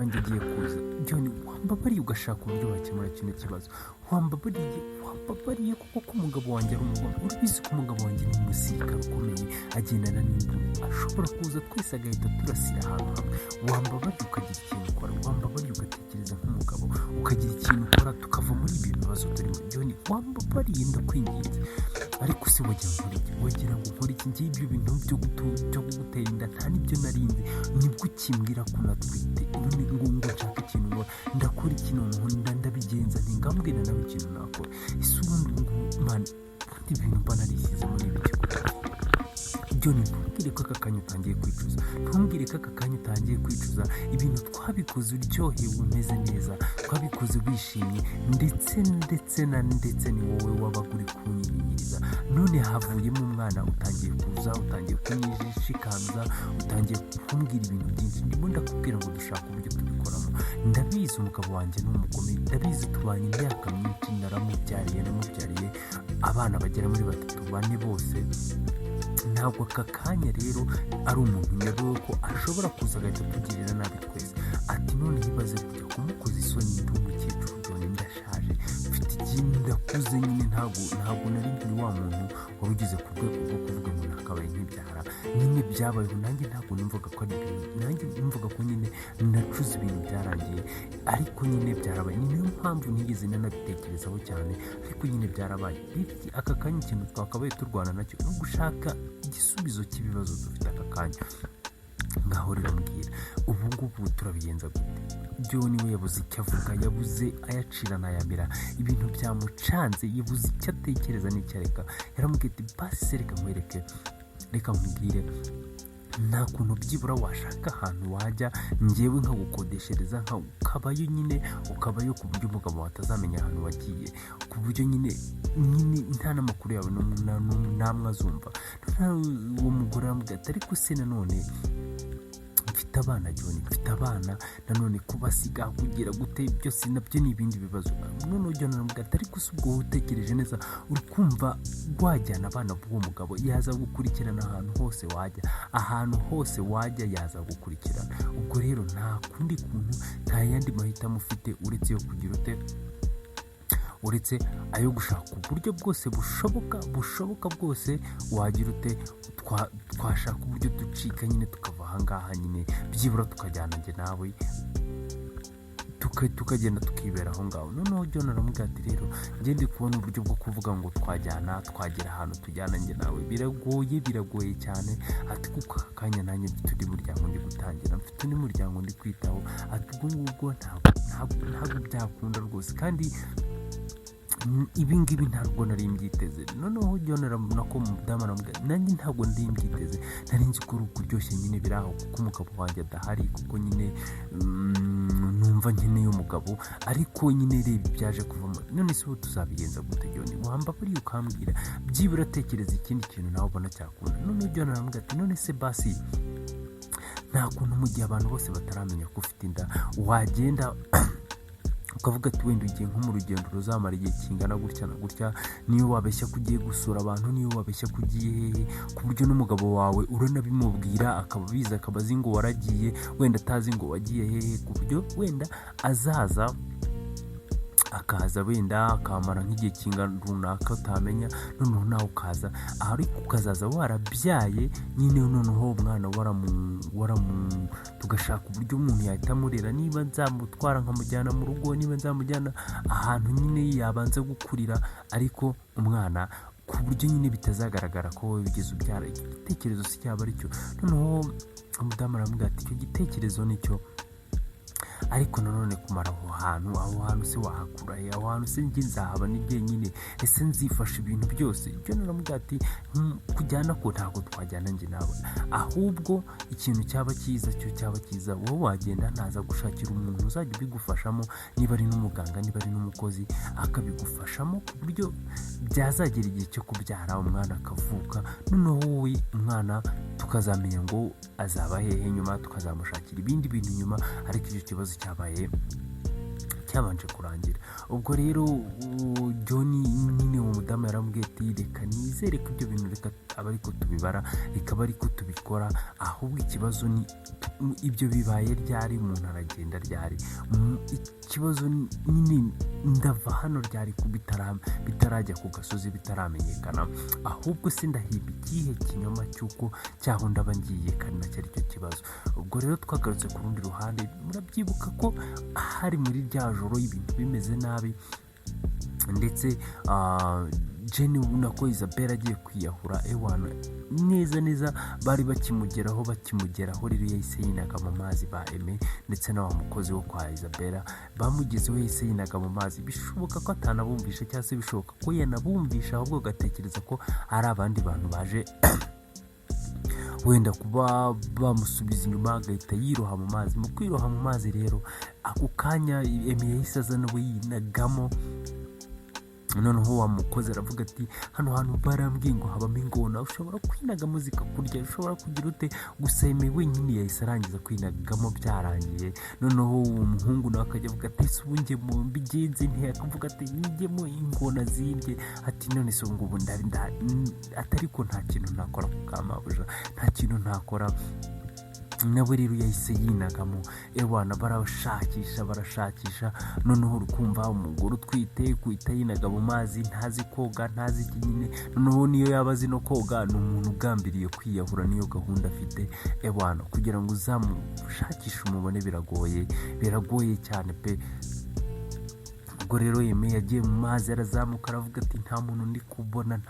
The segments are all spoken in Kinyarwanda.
nanjye agiye kuza. John, wambabariye ugashaka uburyo wakemura kino kibazo. Wambabariye kuko ko umugabo wanjye ari umugabo. Urabizi ko umugabo wanjye ni umusirikare ukomeye, agendana n'imbunda, ashobora kuza twese agahita turasira ahantu hamwe. Wambabariye ukagira ikintu ukora, wambabariye ugatekereza nk'umugabo, ukagira ikintu ukora tukava muri ibi bibazo turimo. John, wambabariye ndakwinginze. Ariko se wagira ngo nkore iki? Ngiye ibyo bintu byo kugutera inda nta n'ibyo narinzi. Nibwo ukimbwira ko natwite none ngo nshaka ikintu nkora, ndakora ikintu ndabigenza ntingambwira nawe ikintu nakora. Ese ubundi man ibintu mba narisize muri ibi kigo. John, ntumbwire ko aka kanya utangiye kwicuza. Ibintu twabikoze uryohewe umeze neza, twabikoze wishimye, ndetse ni wowe wabaga uri kunyiririza. None havuyemo umwana, utangiye kuza, utangiye kunyishikanza, utangiye kumbwira ibintu byinshi. Ndimo ndakubwira ngo dushaka uburyo tubikoramo. Ndabizi umugabo wanjye ni umugome, ndabizi tubanye imyaka myinshi, namubyariye abana bagera muri 3 4 bose. Ntabwo aka kanya rero ari umuntu nyabewe ko ashobora kuza agahita atugirira nabi twese. Ati none yibaze kujya kumukoza isoni, ndi umukecuru John, ndashaje, mfite ikintu, ndakuze nyine. Ntabwo nari nkiri wa muntu wari ugeze ku rwego rwo kuvuga ngo nakabaye nkibyara. Nyine byabayeho, nanjye ntabwo numvaga ko ari ibintu, nanjye numvaga ko nyine nacuze ibintu byarangiye, ariko nyine byarabaye. Ni niyo mpamvu ntigeze nanabitekerezaho cyane, ariko nyine byarabaye. Aka kanya ikintu twakabaye turwana nacyo no gushaka igisubizo cy'ibibazo dufite aka kanya. Ngaho rero mbwira, ubu ngubu turabigenza gute? John we yabuze icyo avuga, yabuze ayacira n'ayamira, ibintu byamucanze, yabuze icyo atekereza n'icyo areka. Yaramubwiye ati basi se reka nkwereke, reka nkubwire, nta kuntu byibura washaka ahantu wajya njyewe nkagukodeshereza, ukabayo nyine, ukabayo ku buryo umugabo atazamenya ahantu wagiye, ku buryo nyine nta n'amakuru yawe namwe azumva. Uwo mugore aramubwira ati ariko se nanone mfite abana John, mfite abana nanone kubasiga kugira gute, byose nabyo ni ibindi bibazo. None John aramubwira ati ariko se ubwo utekereje neza uri kumva wajyana abana b'uwo mugabo, yaza gukurikirana ahantu hose wajya yaza gukurikirana. Ubwo rero nta kundi kuntu, nta yandi mahitamo ufite uretse yo kugira ute, uretse ayo gushaka uburyo bwose bushoboka bwose wagira ute, twashaka uburyo ducika nyine, tukava ahangaha nyine, byibura tukajyana njye nawe tukagenda tukibera aho ngaho. Noneho John aramubwira ati rero njye ndi kubona uburyo bwo kuvuga ngo twagera ahantu tujyana njye nawe biragoye cyane. Ati kuko aka kanya nanjye mfite undi muryango ndi gutangira, mfite undi muryango ndi kwitaho. Ati ubwo ngubwo ntabwo byakunda rwose, kandi ibi ngibi ntabwo nari mbyiteze. Noneho John nako mudamu aramubwira nanjye ntabwo ndi mbyiteze, nari nzi ko uryoshye nyine biraho kuko umugabo wanjye adahari, kuko nyine numva nkeneye umugabo, ariko nyine reba byaje kuvamo. None se ubu tuzabigenza gute John? Wambabariye ukambwira, byibura tekereza ikindi kintu nawe ubona cyakunda. Noneho John aramubwira ati none se basi nta kuntu mu gihe abantu bose bataramenya ko ufite inda wagenda ukavuga ati wenda ugiye nko mu rugendo ruzamara igihe kingana gutya na gutya, niyo wabeshya ko ugiye gusura abantu, niyo wabeshya ko ugiye hehe, ku buryo n'umugabo wawe uranabimubwira akaba abizi, akaba azi ngo waragiye, wenda atazi ngo wagiye hehe, ku buryo wenda akaza wenda akamara nk'igihe kingana runaka utamenya. Noneho nawe ukaza ariko ukazaza warabyaye nyine, noneho umwana tugashaka uburyo umuntu yahita amurera, niba nzamutwara nkamujyana mu rugo, niba nzamujyana ahantu nyine yabanza gukurira, ariko umwana ku buryo nyine bitazagaragara ko wowe wigeze ubyara. Igitekerezo si cyaba aricyo. Noneho umudamu aramubwira ati icyo gitekerezo nicyo, ariko nanone kumara aho hantu se wahakura he? Aho hantu se njye nzahaba ni jyenyine? Ese nzifasha ibintu byose? Ibyo naramubwira ati kujyana ko ntabwo twajyana njye nawe, ahubwo ikintu cyaba cyiza wowe wagenda, naza gushakira umuntu uzajya ubigufashamo, niba ari n'umuganga, niba ari n'umukozi akabigufashamo, ku buryo byazagera igihe cyo kubyara umwana akavuka. Noneho wowe umwana tukazamenya ngo azaba hehe nyuma, tukazamushakira ibindi bintu nyuma, ariko icyo kibazo cyabanje kurangira. Ubwo rero John nyine uwo mudamu yaramubwiye ati reka nizere ko ibyo bintu reka aba ariko tubibara, bikaba ariko tubikora. Ahubwo ikibazo ni ibyo bibaye ryari, umuntu aragenda ryari. Ikibazo nyine ndava hano ryari bitarajya ku gasozi, bitaramenyekana. Ahubwo se ndahimba ikihe kinyoma cy'uko cyaho ndaba ngiye, kandi nacyo ari cyo kibazo. Ubwo rero twagarutse ku rundi ruhande, murabyibuka ko hari muri rya joro ibintu bimeze nabi, ndetse Jenny nako Isabella agiye kwiyahura. Ewana neza bari bakimugeraho rero yahise yinaga mu mazi ba Aime ndetse na wa mukozi wo kwa Isabella bamugezeho, yahise yinaga mu mazi. Bishoboka ko atanabumvisha, cyangwa se bishoboka ko yanabumvisha, ahubwo agatekereza ko ari abandi bantu baje wenda kuba bamusubiza inyuma, agahita yiroha mu mazi. Mu kwiroha mu mazi rero, ako kanya Aime yahise aza nawe yinagamo. Noneho wa mukozi aravuga ati hano hantu barambwiye ngo habamo ingona, ushobora kwinagamo zikakurya, ushobora kugira ute. Gusa Aime wenyine yahise arangiza kwinagamo, byarangiye. Noneho uwo muhungu nawe akajya avuga ati ese ubu njye mu mbigenzi nte, akavuga ati njyemo ingona zibye. Ati none se ngo ubu atari ko nta kintu ntakora ku kamabuja, nta kintu ntakora. Nawe rero yahise yinagamo. Ewana barashakisha. Noneho urukumva umugore utwite kuhita yinaga mu mazi, ntazi koga, ntazi nyine. Noneho niyo yaba azi no koga, ni umuntu ugambiriye kwiyahura, niyo gahunda afite. Ewana kugira ngo uzamushakishe umubone biragoye cyane pe. Ubwo rero Aime yagiye mu mazi, arazamuka aravuga ati nta muntu ndi kubona.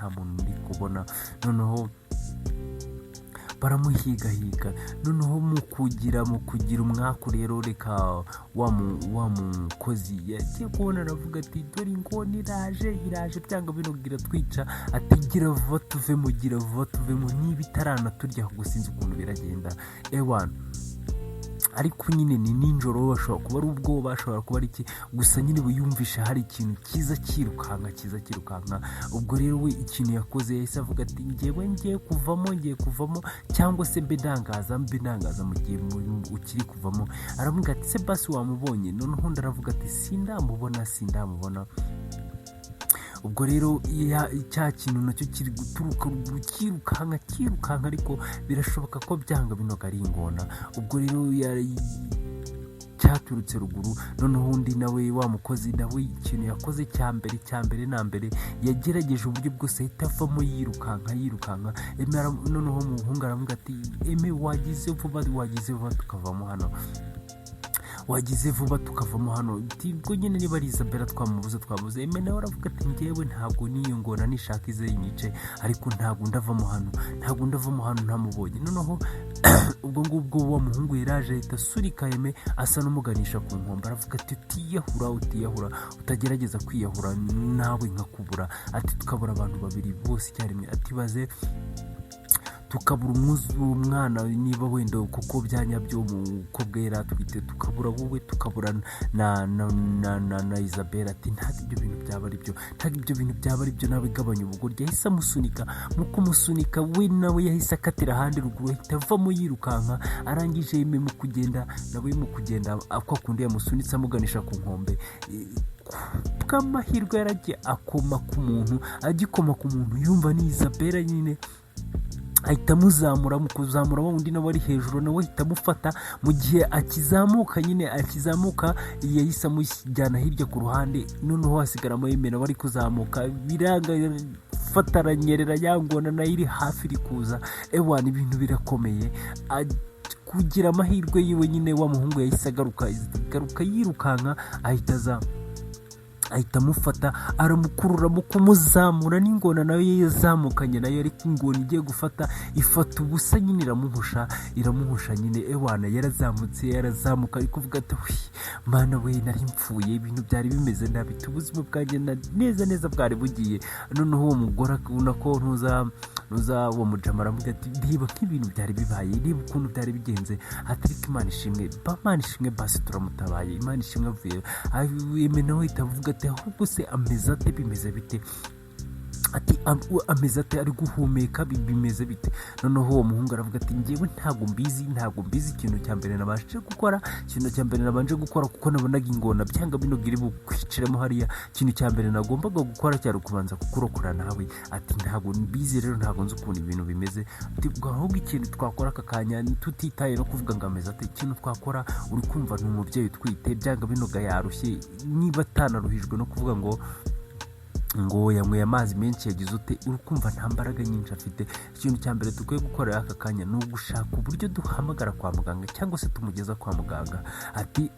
Noneho baramuhigahiga. Noneho mu kugira umwaku rero, reka wa mukozi yagiye kubona, aravuga ati dore ingona iraje byanga binogira twica. Ati gira vuba tuvemo, niba itaranaturya gusinza ukuntu biragenda. Ewana ariko nyine ni ninjoro, bashobora kuba ari ubwoba, bashobora kuba ari iki, gusa nyine buyumvisha hari ikintu kiza kirukanka. Ubwo rero we ikintu yakoze, yahise avuga ati ngiye kuvamo, cyangwa se mbe ndangaza mu gihe ukiri kuvamo. Aravuga ati se basi wamubonye? Noneho undi aravuga ati sindamubona. Ubwo rero cya kintu nacyo kiri guturuka ruguru, kirukanka, ariko birashoboka ko byanga binoga ari ingona. Ubwo rero cyaturutse ruguru. Noneho undi nawe wa mukozi nawe ikintu yakoze cya mbere na mbere, yagerageje uburyo bwose ahita avamo yirukanka. Noneho umuhungu aravuga ati Aime wagize vuba tukavamo hano, tukavamo hano. Ubwo nyine niba ari Isabella twamubuze. Aime nawe aravuga ati njyewe ntabwo niyo ngona nishaka ize yinyice, ariko ntabwo ndavamo hano ntamubonye. Noneho ubwo ngubwo wa muhungu yaraje ahita asurika Aime, asa n'umuganisha ku nkombe. Aravuga ati utiyahura, utagerageza kwiyahura nawe nkakubura. Ati tukabura abantu babiri bose icyarimwe. Ati baze tukabura umwana niba wenda kuko byanyabyo umukobwa yari atwite, tukabura wowe, tukabura na Isabella. Ati ntabwo ibyo bintu byaba ari byo, nawe gabanya ubugoryi. Yahise amusunika, mu kumusunika we nawe yahise akatira ahandi ruguru, ahita avamo yirukanka. Arangije Aime mu kugenda ako kundi yamusunitse amuganisha ku nkombe. Bw'amahirwe yaragiye akoma ku muntu, yumva ni Isabella nyine, ahita amuzamura. Mu kuzamura wundi nawe ari hejuru, nawe ahita amufata. Mu gihe akizamuka yahise amujyana hirya ku ruhande. Noneho hasigaramo Aime nawe ari kuzamuka, biranga fataranyerera, yangona nayo iri hafi iri kuza. Ewana ibintu birakomeye. Kugira amahirwe yiwe nyine wa muhungu yahise agaruka yirukanka, ahita amufata, aramukurura mu kumuzamura. N'ingona nayo yazamukanye nayo, ariko ingona igiye gufata ifata ubusa nyine, iramuhusha nyine. Ewana yarazamuka ariko uvuga ati mana we nari mpfuye, ibintu byari bimeze nabi, ubuzima bwanjye neza bwari bugiye. Noneho uwo mugore akabona ko nuza uwo mujama aravuga ati reba nk'ibintu byari bibaye, reba ukuntu byari bigenze. Atariko Imana ishimwe basi turamutabaye, Imana ishimwe avuye. Aime nawe ahita avuga ati ahubwo se ameze ate, bimeze bite? ati ameze ate, ari guhumeka bimeze bite. Noneho uwo muhungu aravuga ati njyewe ntabwo mbizi ikintu cya mbere nabanje gukora kuko nabonaga ingona byanga binoga iri bukwiciramo hariya. Ikintu cya mbere nagombaga gukora cyari kubanza kukurokora nawe. Ati ntabwo mbizi rero, ntabwo nzi ukuntu ibintu bimeze. Ati ahubwo ikintu twakora aka kanya tutitaye no kuvuga ngo ameze ate, ikintu twakora uri kumva ni umubyeyi utwite byanga binoga yarushye, niba atanaruhijwe no kuvuga ngo yanyweye amazi menshi yagize ute, urukumva nta mbaraga nyinshi afite. Ikintu cya mbere dukwiye gukora aka kanya ni ugushaka uburyo duhamagara kwa muganga cyangwa se tumugeza kwa muganga. Ati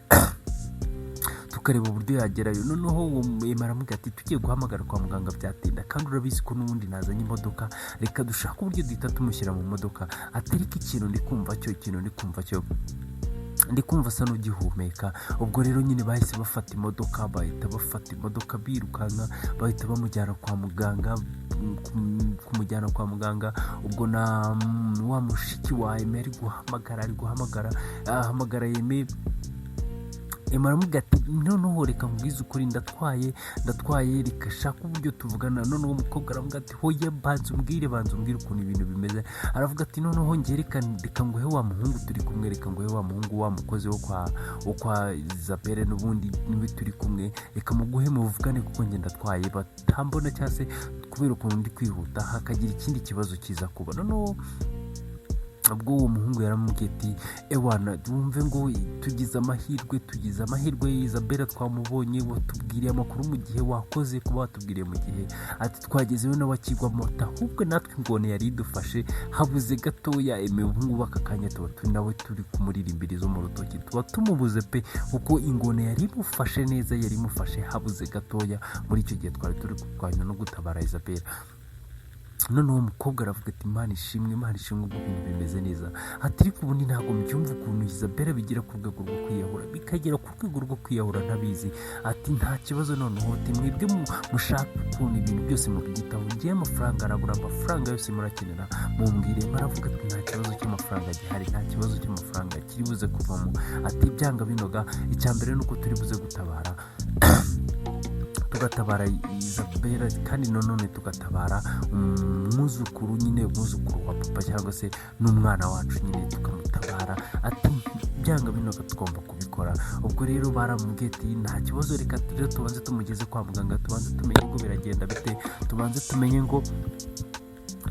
tukareba uburyo yagerayo. Noneho uwo aramubwira ati tugiye guhamagara kwa muganga byatinda, kandi urabizi ko n'ubundi nazanye imodoka, reka dushaka uburyo duhita tumushyira mu modoka. Ati ariko ikintu ndi kumva asa n'ugihumeka. Ubwo rero nyine bahise bafata imodoka birukanka, bahita bamujyana kwa muganga. Kumujyana kwa muganga, ubwo na wa mushiki wa Eme ari guhamagara ahamagara Eme. Aramubwira ati noneho reka mbwize ukuri, ndatwaye reka shaka uburyo tuvugana. Noneho umukobwa aravuga ati hoya banza umbwire ukuntu ibintu bimeze. Aravuga ati noneho njye reka nguhe wa muhungu turi kumwe, reka nguhe wa muhungu wa mukozi wo kwa Isabelle n'ubundi niwe turi kumwe, reka muguhe muvugane kuko njye ndatwaye batambona cyangwa se kubera ukuntu ndi kwihuta hakagira ikindi kibazo kiza kuba. Noneho ubwo uwo muhungu yaramubwiye ati ewana wumve ngo tugize amahirwe Isabelle twamubonye, watubwiriye amakuru mu gihe, wakoze kuba watubwiriye mu gihe. Ati twagezeyo nawe akigwa moto, ahubwo natwe ingone yari idufashe habuze gatoya. Eme ubungubu aka kanya tuba nawe turi kumuririmbiriza mu rutoki, tuba tumubuze pe, kuko ingone yari imufashe neza, yari imufashe habuze gatoya. Muri icyo gihe twari turi kurwanya no gutabara Isabelle. Noneho umukobwa aravuga ati Imana ishimwe ubwo ibintu bimeze neza. Ati ariko ubundi ntabwo mbyumva ukuntu Isabelle bigira ku rwego rwo kwiyahura, bikagera ku rwego rwo kwiyahura ntabizi. Ati nta kibazo, noneho ati mwebwe mushaka ukuntu ibintu byose mubyitaho, ngiye amafaranga arabura, amafaranga yose murakenera mumbwire. Aravuga ati nta kibazo cy'amafaranga gihari, nta kibazo cy'amafaranga kiri buze kuvamo. Ati byanga binoga, icya mbere nuko turi buze tugatabara Isabelle, kandi none tugatabara umwuzukuru wa papa cyangwa se n'umwana wacu nyine tukamutabara. Ati byanga binoga tugomba kubikora. Ubwo rero baramubwiye ati nta kibazo, reka rero tubanze tumugeze kwa muganga, tubanze tumenye ngo biragenda bite, tubanze tumenye ngo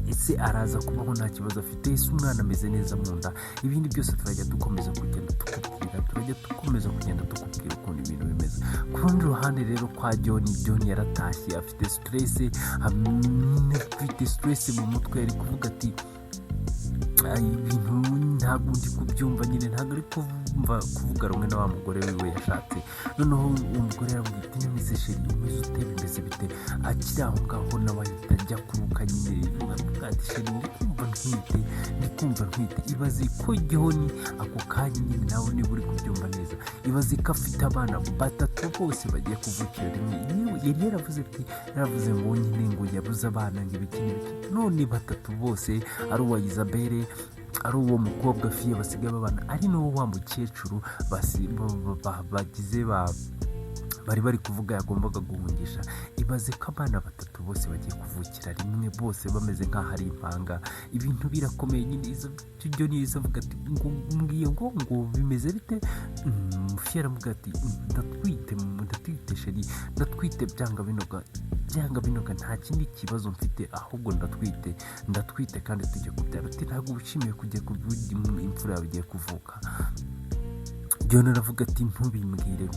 ese araza kubaho nta kibazo afite, ese umwana ameze neza mu nda. Ibindi byose turajya dukomeza kugenda tukubwira ukuntu ibintu bimeze. Ku rundi ruhande rero kwa John yaratashye afite stress mu mutwe. Ari kuvuga ati ibintu ntabwo ndi kubyumva, nyine ntabwo ari kuvuga rumwe na wa mugore wiwe yashatse. Noneho uwo mugore yaramubwira ati namize sheri umeze ute, bimeze bite. Akiri aho ngaho nawe ahita ajya kuruka nyine, aravuga ati sheri ndi kumva ntwite. Ibaze ko John ako kanya nyine nawe niba uri kubyumva neza, ibaze ko afite abana batatu bose bagiye kuvukira rimwe. Yari yaravuze ngo nyine ngo yabuze abana ngibiki, none batatu bose ari uwa Isabelle, ari uwo mukobwa Fiye basigaye babana, ari n'uwo wa mukecuru bari bari kuvuga yagombaga guhungisha. Ibaze ko abana batatu bose bagiye kuvukira rimwe, bose bameze nk'aho ari impanga. Ibintu birakomeye nyine. Ibyo niyo avuga ati ngo bimeze bite. Fiye aramubwira ati ndatwite sheri, ndatwite byanga binoga nta kindi kibazo mfite, ahubwo ndatwite kandi tujya kubyara. Ati ntabwo wishimiye kujya imfura yawe igiye kuvuka. John aravuga ati ntubimbwire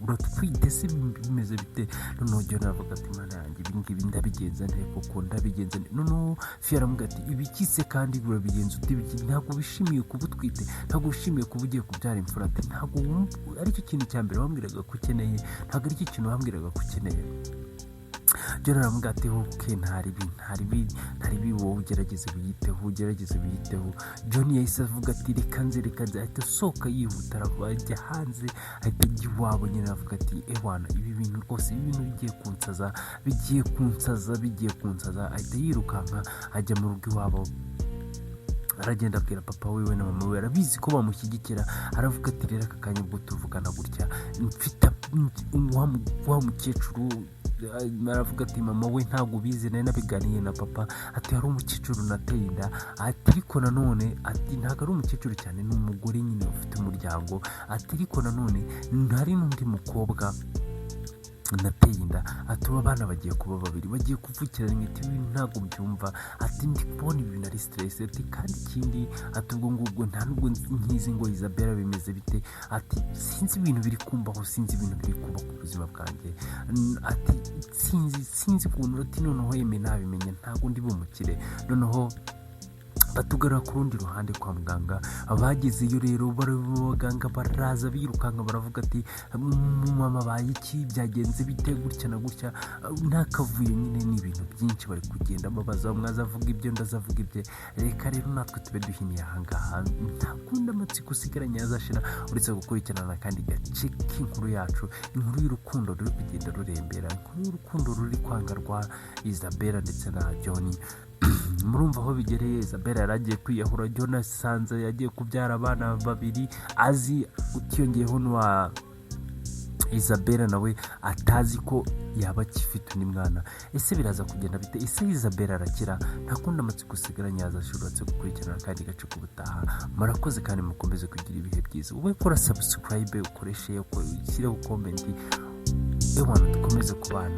uratwite se bimeze bite. Noneho John aravuga ati mana yanjye ibingibi ndabigenza nte koko ndabigenza nte. Noneho Fiye aramubwira ati ibiki se kandi urabigenza ute, ntabwo wishimiye kuba utwite, ntabwo wishimiye kuba ugiye kubyara imfura. Ati ntabwo aricyo kintu cya mbere wambwiraga ko ukeneye, ntabwo aricyo kintu wambwiraga ko ukeneye. John aramubwira ati okay, ntaribi wowe ugerageze biyiteho. John yahise avuga ati reka nze ahita asohoka yihuta ajya hanze, ahita ajya iwabo nyine. avuga ati ewana ibi bintu rwose, ibi bintu bigiye kunsaza. Ahita yirukanka ajya mu rugo iwabo, aragenda abwira papa wiwe na mama we, arabizi ko bamushyigikira. Aravuga ati rero aka kanya ubwo tuvugana gutya, mfite wa mukecuru aravuga ati mama we ntabwo ubizi nari nabiganiye na papa ati hari umukecuru nateye inda ati ariko nanone ati ntabwo ari umukecuru cyane ni umugore nyine ufite umuryango ati ariko nanone hari n'undi mukobwa nateye inda ati ubu abana bagiye kuba babiri bagiye kuvukirana ati ibintu ntabwo mbyumva ati ndi kubona ibintu ari stress ati kandi ikindi ati ubwo ngubwo nta nubwo nkizi ngo Isabella bimeze bite ati sinzi ibintu biri kumbaho sinzi ibintu biri kuba ku buzima bwanjye ati sinzi ukuntu ati noneho yeme nabimenye ntabwo ndi bumukire noneho batugara ku rundi ruhande kwa muganga abagezeyo rero barabaganga baraza birukanka baravuga ati mama bayiki byagenze bite gutya na gutya nakavuye nyine n'ibintu byinshi bari kugenda babaza mwazavuga ibyo ndazavuga ibye reka rero natwe tube duhiniye ahangaha ntakunda amatsiko usigaranye azashira uretse gukurikirana kandi gace k'inkuru yacu inkuru y'urukundo ruri kugenda rurembera inkuru y'urukundo ruri kwanga rwa Isabella ndetse na John murumva aho bigereye Isabella yaragiye kwiyahura John asanze yagiye kubyara abana babiri azi utiyongeyeho n'uwa Isabella nawe atazi ko yaba akifite undi mwana ese biraza kugenda bite ese Isabella arakira ntakunda amatsiko usigaranye azashuratse gukurikirana kandi gace kubutaha murakoze kandi mukomeze kugira ibihe byiza ube kora subscribe ukoreshe ushyireho comment ewana dukomeze kubana